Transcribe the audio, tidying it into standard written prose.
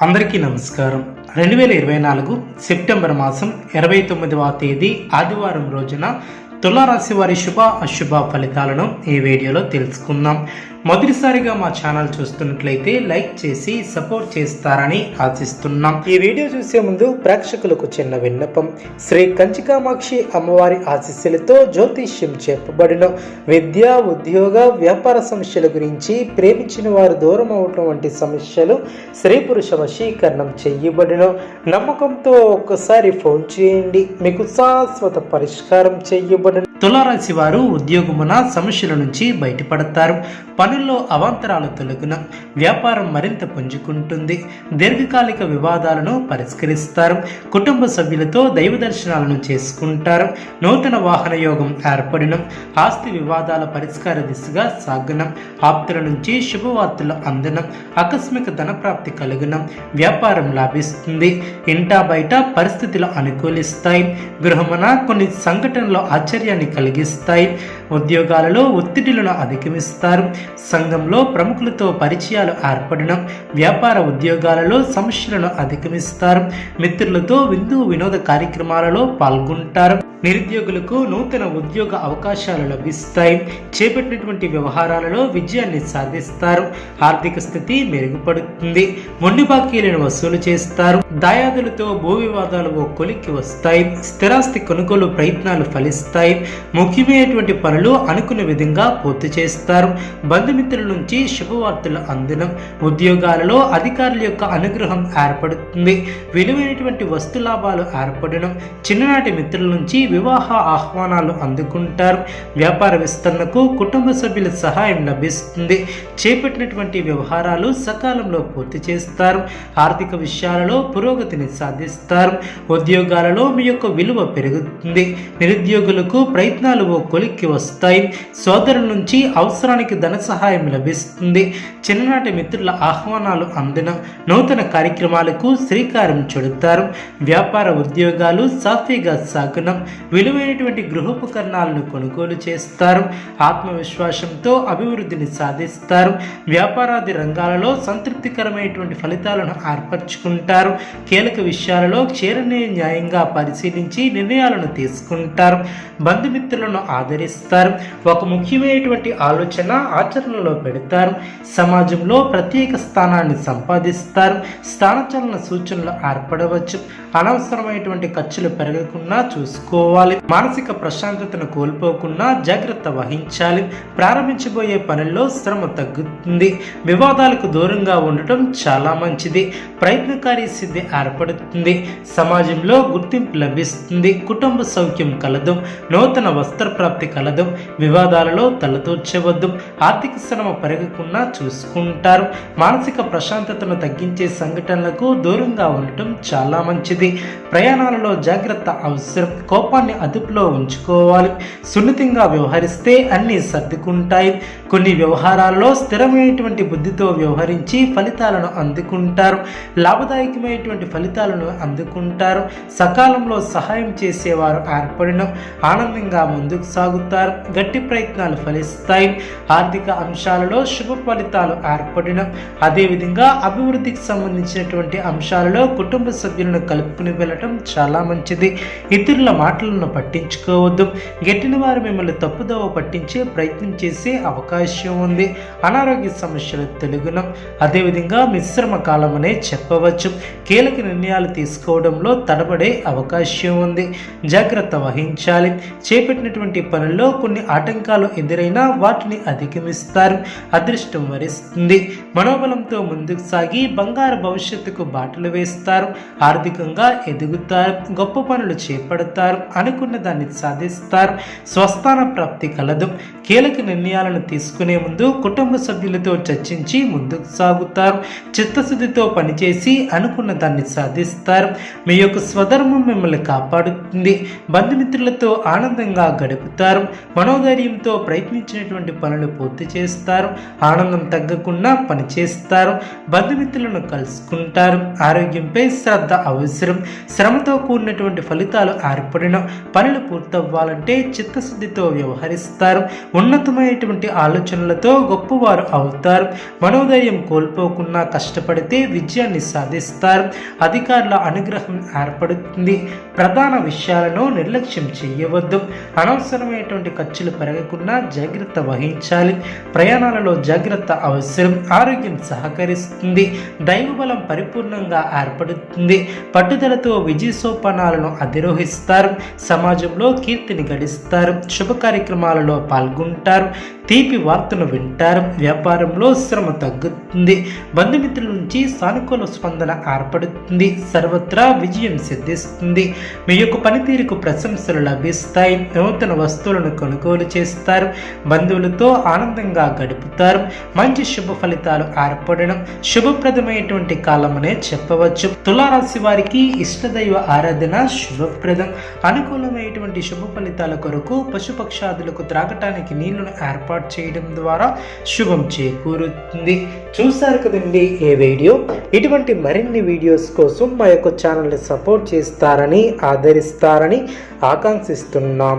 అందరికీ నమస్కారం. 2024 సెప్టెంబర్ మాసం 29వ తేదీ ఆదివారం రోజున తులారాశి వారి శుభ అశుభ ఫలితాలను ఈ వీడియోలో తెలుసుకుందాం. మొదటిసారిగా మా ఛానల్ చూస్తున్నట్లయితే లైక్ చేసి సపోర్ట్ చేస్తారని ఆశిస్తున్నాం. ఈ వీడియో చూసే ముందు ప్రేక్షకులకు చిన్న విన్నపం. శ్రీ కంచికామాక్షి అమ్మవారి ఆశీస్సులతో జ్యోతిష్యం చెప్పబడిన విద్య, ఉద్యోగ, వ్యాపార సమస్యల గురించి, ప్రేమించిన వారు దూరం అవటం వంటి సమస్యలు, స్త్రీ పురుష వశీకరణం చేయబడిన నమ్మకంతో ఒక్కసారి ఫోన్ చేయండి, మీకు శాశ్వత పరిష్కారం చేయబడిన. తులారాశి వారు ఉద్యోగమున సమస్యల నుంచి బయటపడతారు. పనుల్లో అవాంతరాలు తొలగున వ్యాపారం మరింత పుంజుకుంటుంది. దీర్ఘకాలిక వివాదాలను పరిష్కరిస్తారు. కుటుంబ సభ్యులతో దైవ దర్శనాలను చేసుకుంటారు. నూతన వాహన యోగం ఏర్పడిన ఆస్తి వివాదాల పరిష్కార దిశగా సాగనం. ఆప్తుల నుంచి శుభవార్తలు అందనం. ఆకస్మిక ధనప్రాప్తి కలుగునం. వ్యాపారం లాభిస్తుంది. ఇంటా బయట పరిస్థితులు అనుకూలిస్తాయి. గృహమున కొన్ని సంఘటనలు ఆశ్చర్యాన్ని కలిగిస్తాయి. ఉద్యోగాలలో ఒత్తిడిలను అధిగమిస్తారు. సంఘంలో ప్రముఖులతో పరిచయాలు ఏర్పడడం. వ్యాపార ఉద్యోగాలలో సమస్యలను అధిగమిస్తారు. మిత్రులతో వినోద కార్యక్రమాలలో పాల్గొంటారు. నిరుద్యోగులకు నూతన ఉద్యోగ అవకాశాలు లభిస్తాయి. చేపట్టినటువంటి వ్యవహారాలలో విజయాన్ని సాధిస్తారు. ఆర్థిక స్థితి మెరుగుపడుతుంది. మొండి బాకీలను వసూలు చేస్తారు. దాయాదులతో భూ వివాదాలు ఓ కొలిక్కి వస్తాయి. స్థిరాస్తి కొనుగోలు ప్రయత్నాలు ఫలిస్తాయి. ముఖ్యమైనటువంటి పనులు అనుకున్న విధంగా పూర్తి చేస్తారు. బంధుమిత్రుల నుంచి శుభవార్తలు అందడం. ఉద్యోగాలలో అధికారుల యొక్క అనుగ్రహం ఏర్పడుతుంది. విలువైనటువంటి వస్తు లాభాలు ఏర్పడడం. చిన్ననాటి మిత్రుల నుంచి వివాహ ఆహ్వానాలు అందుకుంటారు. వ్యాపార విస్తరణకు కుటుంబ సభ్యుల సహాయం లభిస్తుంది. చేపట్టినటువంటి వ్యవహారాలు సకాలంలో పూర్తి చేస్తారు. ఆర్థిక విషయాలలో పురోగతిని సాధిస్తారు. ఉద్యోగాలలో మీ యొక్క విలువ పెరుగుతుంది. నిరుద్యోగులకు ప్రయత్నాలు ఓ కొలిక్కి వస్తాయి. సోదరుల నుంచి అవసరానికి ధన సహాయం లభిస్తుంది. చిన్ననాటి మిత్రుల ఆహ్వానాలు అందిన నూతన కార్యక్రమాలకు శ్రీకారం చుడతారు. వ్యాపార ఉద్యోగాలు సాఫీగా సాగనం. విలువైనటువంటి గృహోపకరణాలను కొనుగోలు చేస్తారు. ఆత్మవిశ్వాసంతో అభివృద్ధిని సాధిస్తారు. వ్యాపారాది రంగాలలో సంతృప్తికరమైనటువంటి ఫలితాలను ఏర్పరచుకుంటారు. కీలక విషయాలలో న్యాయంగా పరిశీలించి నిర్ణయాలను తీసుకుంటారు. బంధుమిత్రులను ఆదరిస్తారు. ఒక ముఖ్యమైనటువంటి ఆలోచన ఆచరణలో పెడతారు. సమాజంలో ప్రత్యేక స్థానాన్ని సంపాదిస్తారు. స్థానచలన సూచనలు ఏర్పడవచ్చు. అనవసరమైనటువంటి ఖర్చులు పెరగకుండా చూసుకోవాలి. మానసిక ప్రశాంతతను కోల్పోకుండా జాగ్రత్త వహించాలి. ప్రారంభించబోయే పనుల్లో శ్రమ తగ్గుతుంది. వివాదాలకు దూరంగా ఉండటం చాలా మంచిది. ప్రయత్నకారి సిద్ధి ఏర్పడుతుంది. సమాజంలో గుర్తింపు లభిస్తుంది. కుటుంబ సౌఖ్యం కలదు. నూతన వస్త్ర ప్రాప్తి కలదు. వివాదాలలో తలదూర్చవద్దు. ఆర్థిక శ్రమ పెరగకుండా చూసుకుంటారు. మానసిక ప్రశాంతతను తగ్గించే సంఘటనలకు దూరంగా ఉండటం చాలా మంచిది. ప్రయాణాలలో జాగ్రత్త అవసరం. కోపాన్ని అదుపులో ఉంచుకోవాలి. సున్నితంగా వ్యవహరిస్తే అన్నీ సర్దుకుంటాయి. కొన్ని వ్యవహారాల్లో స్థిరమైనటువంటి బుద్ధితో వ్యవహరించి ఫలితాలను అందుకుంటారు. లాభదాయకమైనటువంటి ఫలితాలను అందుకుంటారు. సకాలంలో సహాయం చేసేవారు ఏర్పడిన ఆనందంగా ముందుకు సాగుతారు. గట్టి ప్రయత్నాలు ఫలిస్తాయి. ఆర్థిక అంశాలలో శుభ ఫలితాలు ఏర్పడిన అదేవిధంగా అభివృద్ధికి సంబంధించినటువంటి అంశాలలో కుటుంబ సభ్యులను కలుపుకుని వెళ్ళటం చాలా మంచిది. ఇతరుల మాటలను పట్టించుకోవద్దు. గట్టిన వారు మిమ్మల్ని తప్పుదోవ పట్టించే ప్రయత్నం చేసే అవకాశం ఉంది. అనారోగ్య సమస్యలు తొలగునం. అదేవిధంగా మిశ్రమ కాలం అనే చెప్పవచ్చు. కీలక నిర్ణయాలు తీసుకోవడంలో తడబడే అవకాశం ఉంది. జాగ్రత్త వహించాలి. చేపట్టినటువంటి పనుల్లో కొన్ని ఆటంకాలు ఎదురైనా వాటిని అధిగమిస్తారు. అదృష్టం వరిస్తుంది. మనోబలంతో ముందుకు సాగి బంగారు భవిష్యత్తుకు బాటలు వేస్తారు. ఆర్థికంగా ఎదుగుతారు. గొప్ప పనులు చేపడతారు. అనుకున్న దాన్ని సాధిస్తారు. స్వస్థాన ప్రాప్తి కలదు. కీలక నిర్ణయాలను తీసుకునే ముందు కుటుంబ సభ్యులతో చర్చించి ముందుకు సాగుతారు. చిత్తశుద్ధితో పనిచేసి అనుకున్న దాన్ని సాధిస్తారు. మీ యొక్క స్వధర్మం మిమ్మల్ని కాపాడుతుంది. బంధుమిత్రులతో ఆనందంగా ఆనందంగా గడుపుతారు. మనోధైర్యంతో ప్రయత్నించినటువంటి పనులు పూర్తి చేస్తారు. ఆనందం తగ్గకుండా పనిచేస్తారు. బంధుమిత్రులను కలుసుకుంటారు. ఆరోగ్యంపై శ్రద్ధ అవసరం. శ్రమతో కూడినటువంటి ఫలితాలు ఏర్పడిన పనులు పూర్తవ్వాలంటే చిత్తశుద్ధితో వ్యవహరిస్తారు. ఉన్నతమైనటువంటి ఆలోచనలతో గొప్పవారు అవుతారు. మనోధైర్యం కోల్పోకుండా కష్టపడితే విజయాన్ని సాధిస్తారు. అధికారుల అనుగ్రహం ఏర్పడుతుంది. ప్రధాన విషయాలను నిర్లక్ష్యం చేయవద్దు. అనవసరమైనటువంటి ఖర్చులు పెరగకుండా జాగ్రత్త వహించాలి. ప్రయాణాలలో జాగ్రత్త అవసరం. ఆరోగ్యం సహకరిస్తుంది. దైవబలం పరిపూర్ణంగా ఏర్పడుతుంది. పట్టుదలతో విజయ సోపానాలను అధిరోహిస్తారు. సమాజంలో కీర్తిని గడిస్తారు. శుభ కార్యక్రమాలలో పాల్గొంటారు. తీపి వార్తను వింటారు. వ్యాపారంలో శ్రమ తగ్గుతుంది. బంధుమిత్రుల నుంచి సానుకూల స్పందన ఏర్పడుతుంది. సర్వత్రా విజయం సిద్ధిస్తుంది. మీ యొక్క పనితీరుకు ప్రశంసలు లభిస్తాయి. నూతన వస్తువులను కొనుగోలు చేస్తారు. బంధువులతో ఆనందంగా గడుపుతారు. మంచి శుభ ఫలితాలు ఏర్పడడం శుభప్రదమైనటువంటి కాలమనే చెప్పవచ్చు. తులారాశి వారికి ఇష్టదైవ ఆరాధన శుభప్రదం. అనుకూలమైనటువంటి శుభ ఫలితాల కొరకు పశుపక్షాదులకు త్రాగటానికి నీళ్లను ఏర్పాటు చేయడం ద్వారా శుభం చేకూరుతుంది. చూశారు కదండి ఈ వీడియో. ఇటువంటి మరిన్ని వీడియోస్ కోసం మా యొక్క ఛానల్ని సపోర్ట్ చేస్తారని ఆదరిస్తారని ఆకాంక్షిస్తున్నాం.